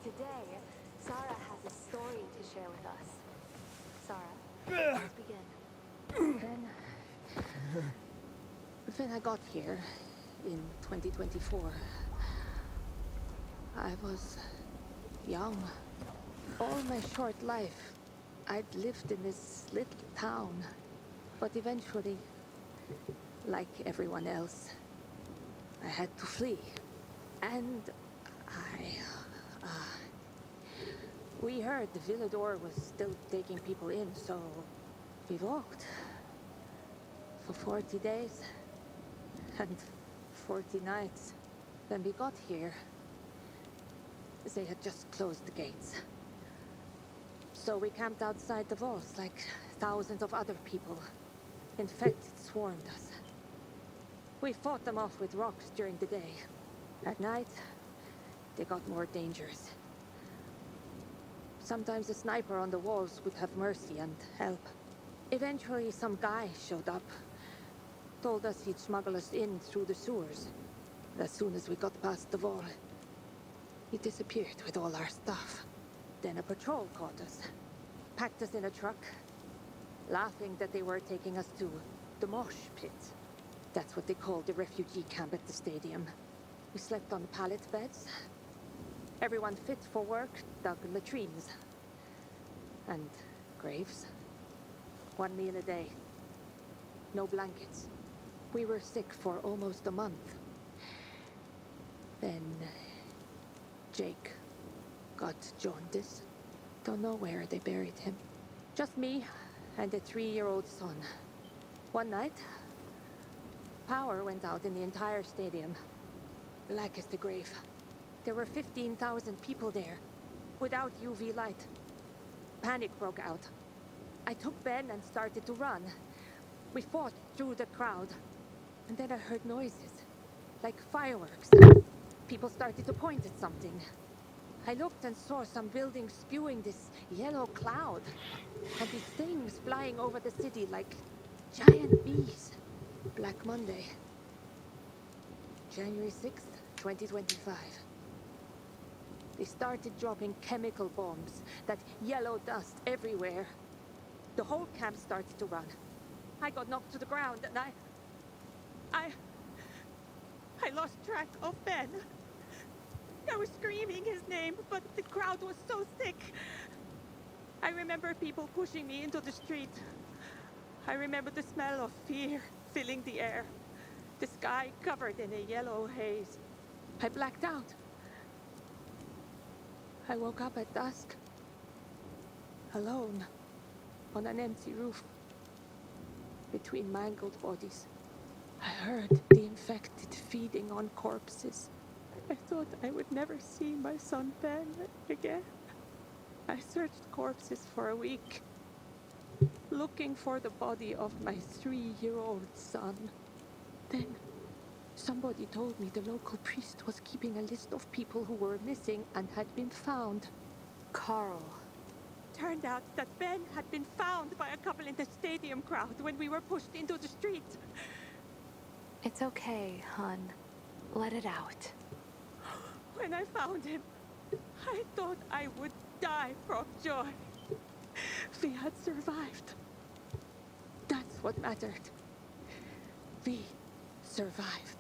Today, Sarah has a story to share with us. Sarah, let's begin. When I got here in 2024, I was young. All my short life, I'd lived in this little town. But eventually, like everyone else, I had to flee. And we heard the Villador was still taking people in, so we walked for 40 days and 40 nights. When we got here, they had just closed the gates. So we camped outside the walls like thousands of other people. Infected swarmed us. We fought them off with rocks during the day. At night, they got more dangerous. Sometimes a sniper on the walls would have mercy and help. Eventually, some guy showed up. Told us he'd smuggle us in through the sewers. As soon as we got past the wall, he disappeared with all our stuff. Then a patrol caught us. Packed us in a truck, laughing that they were taking us to the mosh pit. That's what they called the refugee camp at the stadium. We slept on pallet beds. Everyone fit for work dug latrines. And graves. 1 meal a day. No blankets. We were sick for almost a month. Then Jake got jaundice. Don't know where they buried him. Just me and a 3-year-old son. One night, power went out in the entire stadium. Black as the grave. There were 15,000 people there, without UV light. Panic broke out. I took Ben and started to run. We fought through the crowd. And then I heard noises, like fireworks. People started to point at something. I looked and saw some buildings spewing this yellow cloud. And these things flying over the city like giant bees. Black Monday. January 6th, 2025. They started dropping chemical bombs, that yellow dust everywhere. The whole camp started to run. I got knocked to the ground and I lost track of Ben. I was screaming his name, but the crowd was so thick. I remember people pushing me into the street. I remember the smell of fear filling the air. The sky covered in a yellow haze. I blacked out. I woke up at dusk, alone, on an empty roof, between mangled bodies. I heard the infected feeding on corpses. I thought I would never see my son Ben again. I searched corpses for a week, looking for the body of my 3-year-old son. Then, somebody told me the local priest was keeping a list of people who were missing and had been found. Carl. Turned out that Ben had been found by a couple in the stadium crowd when we were pushed into the street. It's okay, hon. Let it out. When I found him, I thought I would die from joy. We had survived. That's what mattered. We survived.